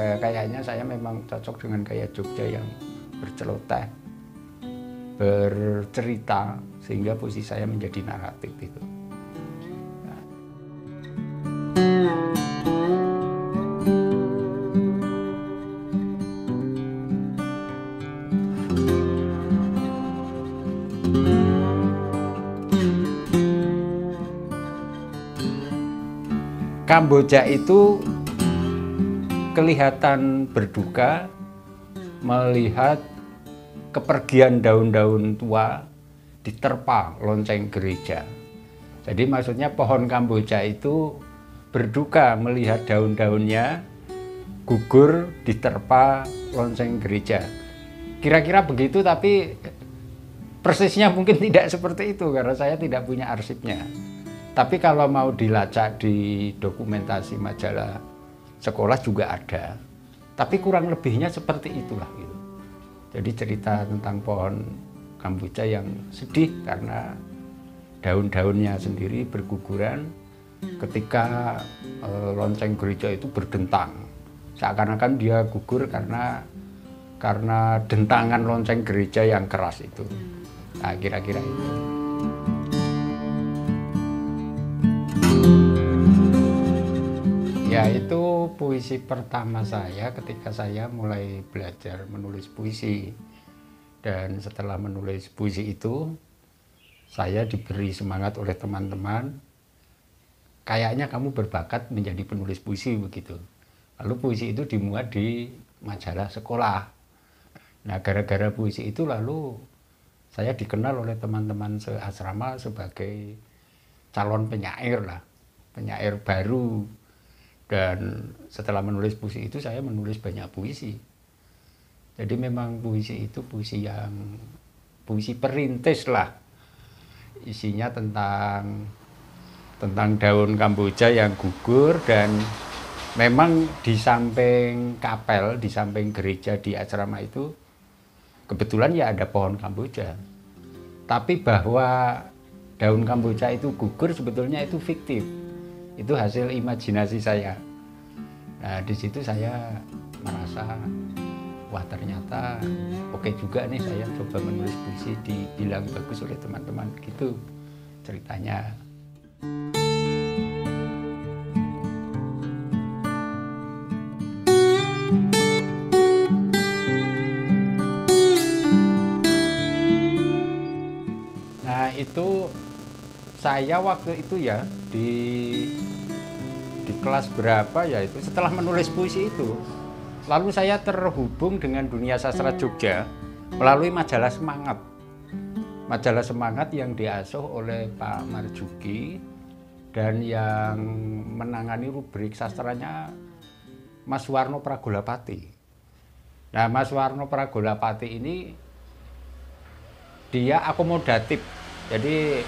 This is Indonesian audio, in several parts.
ya kayaknya saya memang cocok dengan gaya Jogja yang berceloteh, bercerita, sehingga puisi saya menjadi naratif itu. Kamboja itu kelihatan berduka melihat kepergian daun-daun tua diterpa lonceng gereja. Jadi maksudnya pohon Kamboja itu berduka melihat daun-daunnya gugur diterpa lonceng gereja. Kira-kira begitu, tapi persisnya mungkin tidak seperti itu karena saya tidak punya arsipnya. Tapi kalau mau dilacak di dokumentasi majalah sekolah juga ada. Tapi kurang lebihnya seperti itulah gitu. Jadi cerita tentang pohon Kamboja yang sedih karena daun-daunnya sendiri berguguran ketika lonceng gereja itu berdentang. Seakan-akan dia gugur karena dentangan lonceng gereja yang keras itu. Nah, kira-kira itu. Ya, itu puisi pertama saya ketika saya mulai belajar menulis puisi. Dan setelah menulis puisi itu, saya diberi semangat oleh teman-teman. Kayaknya kamu berbakat menjadi penulis puisi begitu. Lalu puisi itu dimuat di majalah sekolah. Nah, gara-gara puisi itu lalu saya dikenal oleh teman-teman seasrama sebagai calon penyair lah, penyair baru. Dan setelah menulis puisi itu saya menulis banyak puisi. Jadi memang puisi itu puisi perintis lah. Isinya tentang daun Kamboja yang gugur, dan memang di samping kapel, di samping gereja di asrama itu kebetulan ya ada pohon Kamboja. Tapi bahwa daun Kamboja itu gugur sebetulnya itu fiktif. Itu hasil imajinasi saya. Nah, di situ saya merasa, wah ternyata oke juga nih saya coba menulis puisi, dibilang bagus oleh teman-teman. Gitu ceritanya. Nah, itu saya waktu itu ya di kelas berapa ya itu, setelah menulis puisi itu lalu saya terhubung dengan dunia sastra Jogja melalui majalah Semangat. Majalah Semangat yang diasuh oleh Pak Marjuki dan yang menangani rubrik sastranya Mas Warno Pragolapati. Nah, Mas Warno Pragolapati ini dia akomodatif. Jadi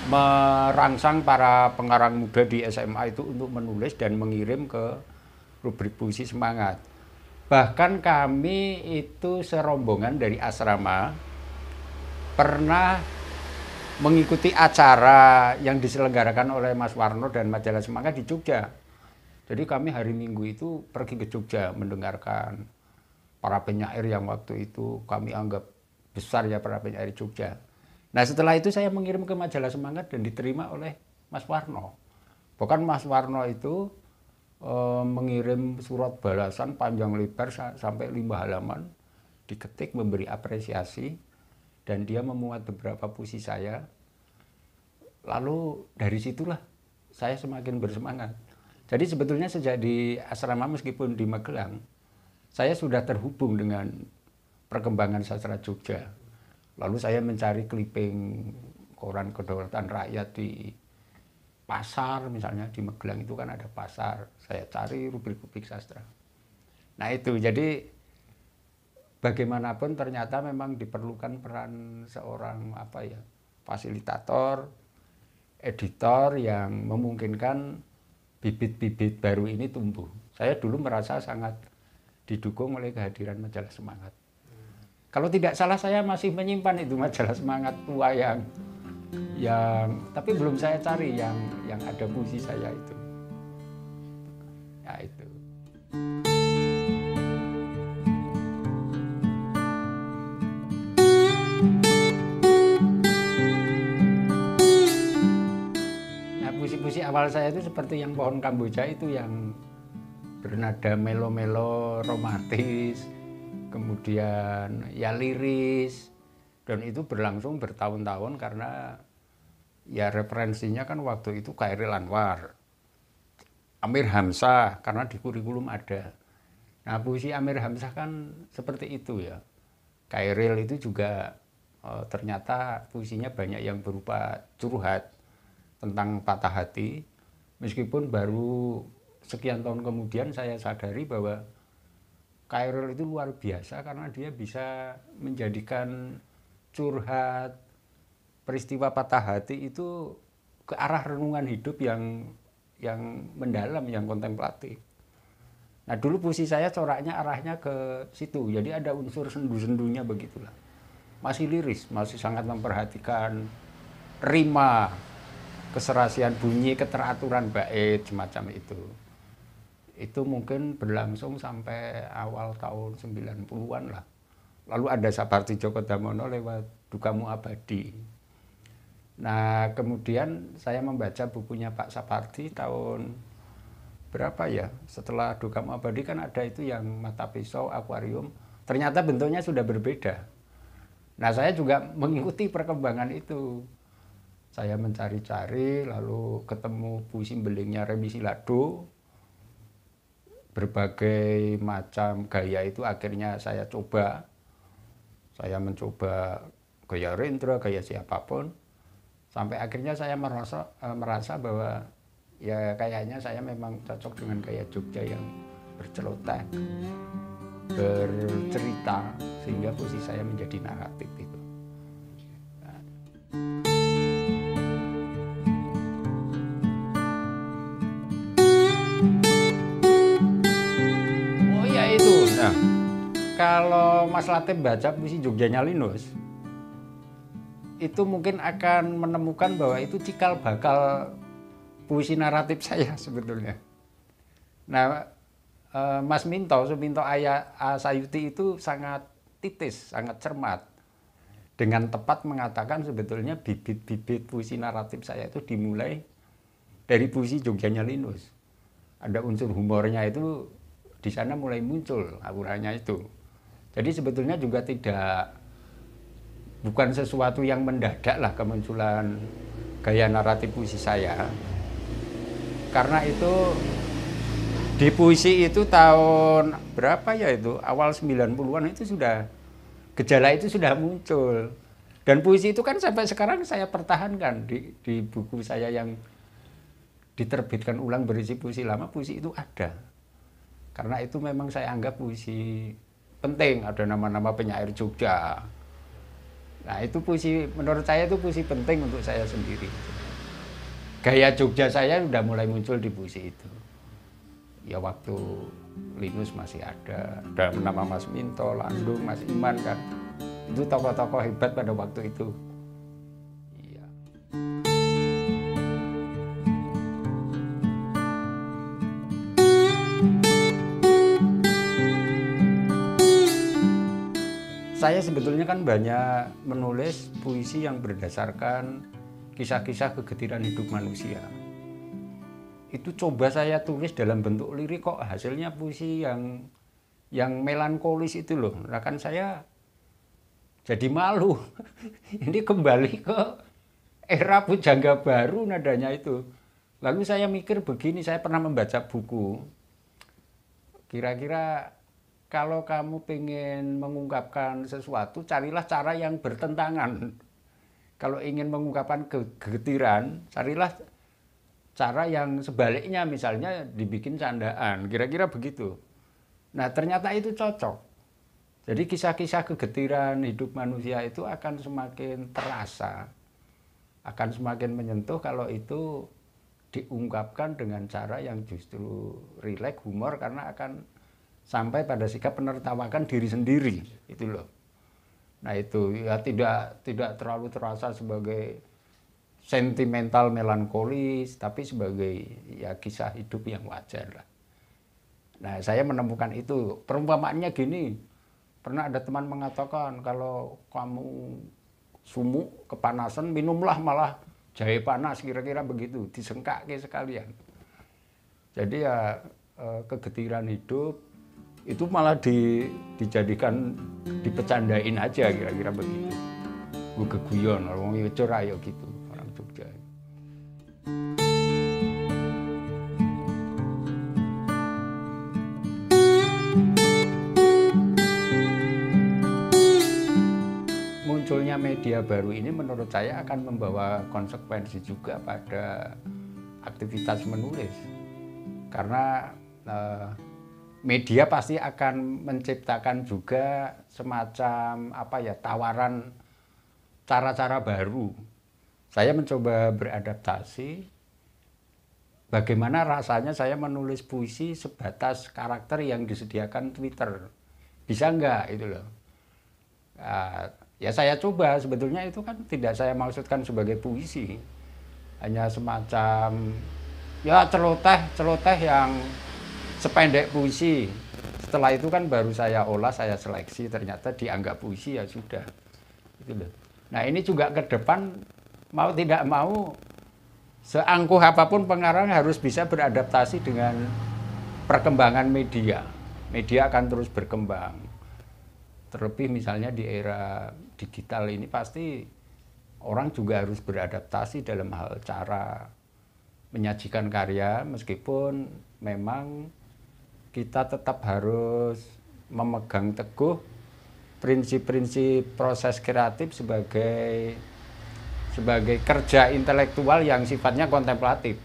merangsang para pengarang muda di SMA itu untuk menulis dan mengirim ke rubrik puisi Semangat. Bahkan kami itu serombongan dari asrama pernah mengikuti acara yang diselenggarakan oleh Mas Warno dan majalah Semangat di Jogja. Jadi kami hari Minggu itu pergi ke Jogja mendengarkan para penyair yang waktu itu kami anggap besar ya, para penyair Jogja. Nah, setelah itu saya mengirim ke majalah Semangat dan diterima oleh Mas Warno. Bahkan Mas Warno itu mengirim surat balasan panjang lebar sampai 5 halaman, diketik memberi apresiasi, dan dia memuat beberapa puisi saya. Lalu dari situlah saya semakin bersemangat. Jadi sebetulnya sejak di asrama meskipun di Magelang, saya sudah terhubung dengan perkembangan sastra Jogja. Lalu saya mencari clipping koran Kedaulatan Rakyat di pasar, misalnya di Magelang itu kan ada pasar. Saya cari rubrik-rubrik sastra. Nah itu, jadi bagaimanapun ternyata memang diperlukan peran seorang fasilitator, editor yang memungkinkan bibit-bibit baru ini tumbuh. Saya dulu merasa sangat didukung oleh kehadiran majalah Semangat. Kalau tidak salah saya masih menyimpan itu majalah Semangat tua yang tapi belum saya cari yang ada puisi saya itu. Ya itu. awal saya itu seperti yang pohon Kamboja itu yang bernada melo-melo romantis, kemudian ya liris, dan itu berlangsung bertahun-tahun karena ya referensinya kan waktu itu Chairil Anwar, Amir Hamzah, karena di kurikulum ada. Nah puisi Amir Hamzah kan seperti itu ya. Chairil itu juga ternyata puisinya banyak yang berupa curhat tentang patah hati, meskipun baru sekian tahun kemudian saya sadari bahwa Chairil itu luar biasa karena dia bisa menjadikan curhat peristiwa patah hati itu ke arah renungan hidup yang mendalam, yang kontemplatif. Nah dulu puisi saya coraknya arahnya ke situ, jadi ada unsur sendu-sendunya begitulah. Masih liris, masih sangat memperhatikan rima, keserasian bunyi, keteraturan bait, semacam itu. Itu mungkin berlangsung sampai awal tahun 90-an lah. Lalu ada Sapardi Djoko Damono lewat Dukamu Abadi. Nah kemudian saya membaca bukunya Pak Sapardi tahun berapa ya, setelah Dukamu Abadi kan ada itu yang mata pisau, akuarium, ternyata bentuknya sudah berbeda. Nah saya juga mengikuti perkembangan itu. Saya mencari-cari, lalu ketemu puisi belingnya Remi Silado, berbagai macam gaya itu akhirnya saya coba. Saya mencoba gaya Rendra, gaya siapapun, sampai akhirnya saya merasa bahwa ya kayaknya saya memang cocok dengan gaya Jogja yang berceloteh, bercerita, sehingga puisi saya menjadi naratif itu. Nah. Oh ya itu. Nah, kalau Mas Latif baca puisi Jogjanya Linus, itu mungkin akan menemukan bahwa itu cikal bakal puisi naratif saya sebetulnya. Nah, Mas Minto, Suminto Sayuti itu sangat titis, sangat cermat. Dengan tepat mengatakan sebetulnya bibit-bibit puisi naratif saya itu dimulai dari puisi Jogjanya Linus. Ada unsur humornya itu di sana mulai muncul auranya itu. Jadi sebetulnya juga bukan sesuatu yang mendadak lah kemunculan gaya naratif puisi saya. Karena itu di puisi itu tahun berapa ya itu, awal 90-an itu gejala itu sudah muncul. Dan puisi itu kan sampai sekarang saya pertahankan di buku saya yang diterbitkan ulang berisi puisi lama, puisi itu ada. Karena itu memang saya anggap puisi penting, ada nama-nama penyair Jogja. Nah itu puisi, menurut saya itu puisi penting untuk saya sendiri. Gaya Jogja saya sudah mulai muncul di puisi itu. Ya waktu Linus masih ada nama Mas Minto, Landung, Mas Iman kan. Itu tokoh-tokoh hebat pada waktu itu. Iya. Saya sebetulnya kan banyak menulis puisi yang berdasarkan kisah-kisah kegetiran hidup manusia. Itu coba saya tulis dalam bentuk lirik, kok hasilnya puisi yang melankolis itu loh. Nah kan saya jadi malu. Ini kembali ke era pujangga baru nadanya itu. Lalu saya mikir begini, saya pernah membaca buku. Kira-kira kalau kamu pengen mengungkapkan sesuatu, carilah cara yang bertentangan. Kalau ingin mengungkapkan kegetiran, carilah cara yang sebaliknya, misalnya dibikin candaan, kira-kira begitu. Nah ternyata itu cocok. Jadi kisah-kisah kegetiran hidup manusia itu akan semakin terasa, akan semakin menyentuh kalau itu diungkapkan dengan cara yang justru rileks, humor, karena akan sampai pada sikap menertawakan diri sendiri, itu loh. Nah itu ya tidak terlalu terasa sebagai sentimental melankolis, tapi sebagai ya kisah hidup yang wajar lah. Nah saya menemukan itu. Perumpamaannya gini, pernah ada teman mengatakan kalau kamu sumuk, kepanasan, minumlah malah jahe panas kira-kira begitu, disengkake sekalian. Jadi ya kegetiran hidup itu malah dijadikan dipecandain aja kira-kira begitu. Gue keguyon, orang yo ayo gitu, orang Jogja. Munculnya media baru ini menurut saya akan membawa konsekuensi juga pada aktivitas menulis. Karena media pasti akan menciptakan juga semacam tawaran cara-cara baru. Saya mencoba beradaptasi. Bagaimana rasanya saya menulis puisi sebatas karakter yang disediakan Twitter. Bisa enggak itu loh. Ya saya coba, sebetulnya itu kan tidak saya maksudkan sebagai puisi. Hanya semacam ya celoteh yang sependek puisi. Setelah itu kan baru saya olah, saya seleksi, ternyata dianggap puisi, ya sudah. Gitu loh. Nah ini juga ke depan mau tidak mau seangkuh apapun pengarang harus bisa beradaptasi dengan perkembangan media. Media akan terus berkembang. Terlebih misalnya di era digital ini pasti orang juga harus beradaptasi dalam hal cara menyajikan karya, meskipun memang kita tetap harus memegang teguh prinsip-prinsip proses kreatif sebagai kerja intelektual yang sifatnya kontemplatif.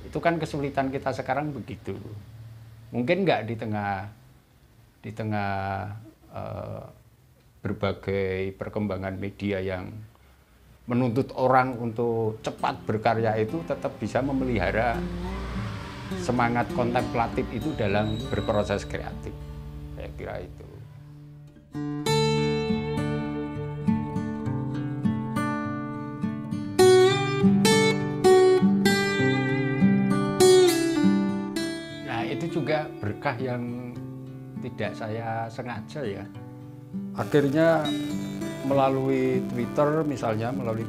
Itu kan kesulitan kita sekarang begitu. Mungkin nggak di tengah berbagai perkembangan media yang menuntut orang untuk cepat berkarya itu tetap bisa memelihara semangat kontemplatif itu dalam berproses kreatif. Saya kira itu. Nah, itu juga berkah yang tidak saya sengaja ya. Akhirnya melalui Twitter misalnya, melalui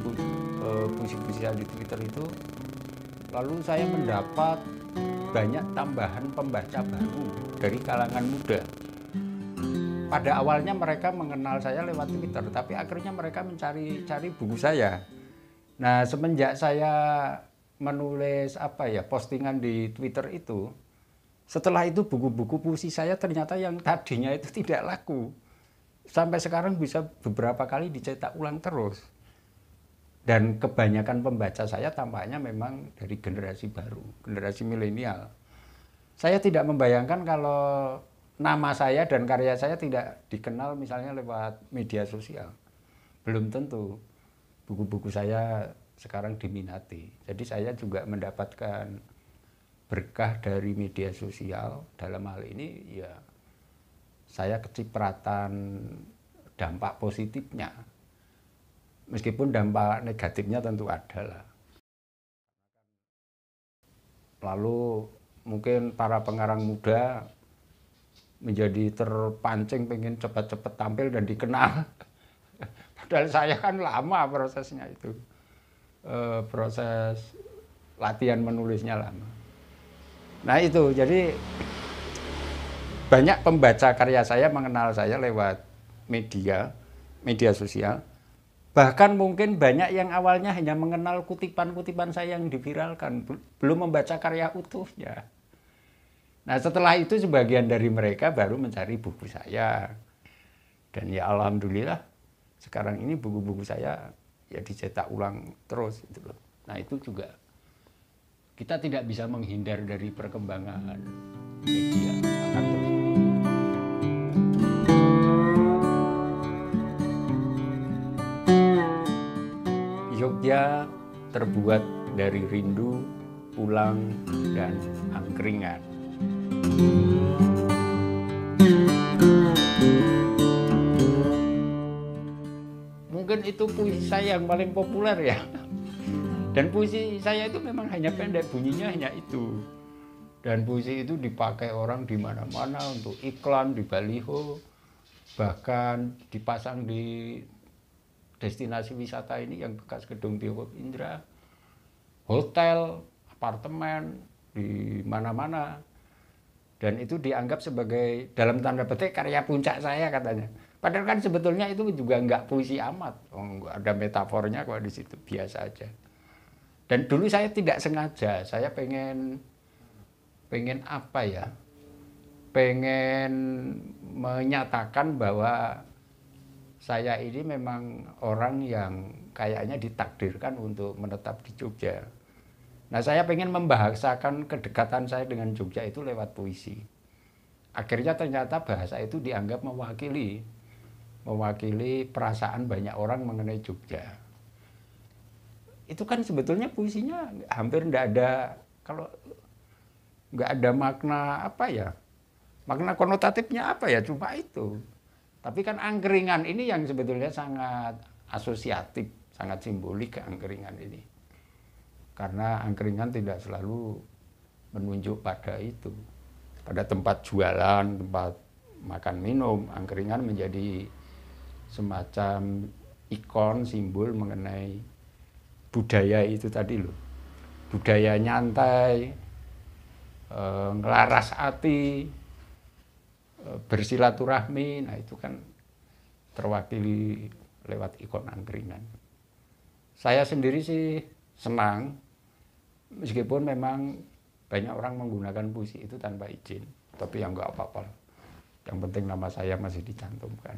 puisi-puisi di Twitter itu, lalu saya mendapat banyak tambahan pembaca baru dari kalangan muda. Pada awalnya mereka mengenal saya lewat Twitter, tapi akhirnya mereka mencari buku saya. Nah, semenjak saya menulis postingan di Twitter itu, setelah itu buku-buku puisi saya ternyata yang tadinya itu tidak laku. Sampai sekarang bisa beberapa kali dicetak ulang terus. Dan kebanyakan pembaca saya tampaknya memang dari generasi baru, generasi milenial. Saya tidak membayangkan kalau nama saya dan karya saya tidak dikenal misalnya lewat media sosial. Belum tentu buku-buku saya sekarang diminati. Jadi saya juga mendapatkan berkah dari media sosial. Dalam hal ini ya saya kecipratan dampak positifnya. Meskipun dampak negatifnya tentu ada lah. Lalu mungkin para pengarang muda menjadi terpancing pengen cepat-cepat tampil dan dikenal. Padahal saya kan lama prosesnya itu. Proses latihan menulisnya lama. Nah itu, jadi banyak pembaca karya saya mengenal saya lewat media sosial. Bahkan mungkin banyak yang awalnya hanya mengenal kutipan-kutipan saya yang diviralkan, belum membaca karya utuhnya. Nah setelah itu sebagian dari mereka baru mencari buku saya. Dan ya alhamdulillah sekarang ini buku-buku saya ya dicetak ulang terus. Gitu loh. Nah itu juga kita tidak bisa menghindar dari perkembangan media. Akan terus. Jogja terbuat dari rindu, pulang, dan angkringan. Mungkin itu puisi saya yang paling populer ya. Dan puisi saya itu memang hanya pendek, bunyinya hanya itu. Dan puisi itu dipakai orang di mana-mana untuk iklan, di baliho, bahkan dipasang di destinasi wisata ini yang bekas gedung Bioskop Indra. hotel, apartemen, di mana-mana. Dan itu dianggap sebagai dalam tanda petik karya puncak saya katanya. Padahal kan sebetulnya itu juga nggak puisi amat. Oh, nggak ada metafornya kok di situ, biasa aja. Dan dulu saya tidak sengaja, saya pengen apa ya? Pengen menyatakan bahwa saya ini memang orang yang kayaknya ditakdirkan untuk menetap di Jogja. Nah, saya pengen membahasakan kedekatan saya dengan Jogja itu lewat puisi. Akhirnya ternyata bahasa itu dianggap mewakili perasaan banyak orang mengenai Jogja. Itu kan sebetulnya puisinya hampir nggak ada, kalau nggak ada makna apa ya, makna konotatifnya apa ya, cuma itu. Tapi kan angkringan ini yang sebetulnya sangat asosiatif, sangat simbolik angkringan ini. Karena angkringan tidak selalu menunjuk pada itu. Pada tempat jualan, tempat makan minum, angkringan menjadi semacam ikon, simbol mengenai budaya itu tadi loh. Budaya nyantai, ngelaras hati, bersilaturahmi, nah itu kan terwakili lewat ikon angkringan. Saya sendiri sih senang, meskipun memang banyak orang menggunakan puisi itu tanpa izin, tapi yang nggak apa-apa. Yang penting nama saya masih dicantumkan.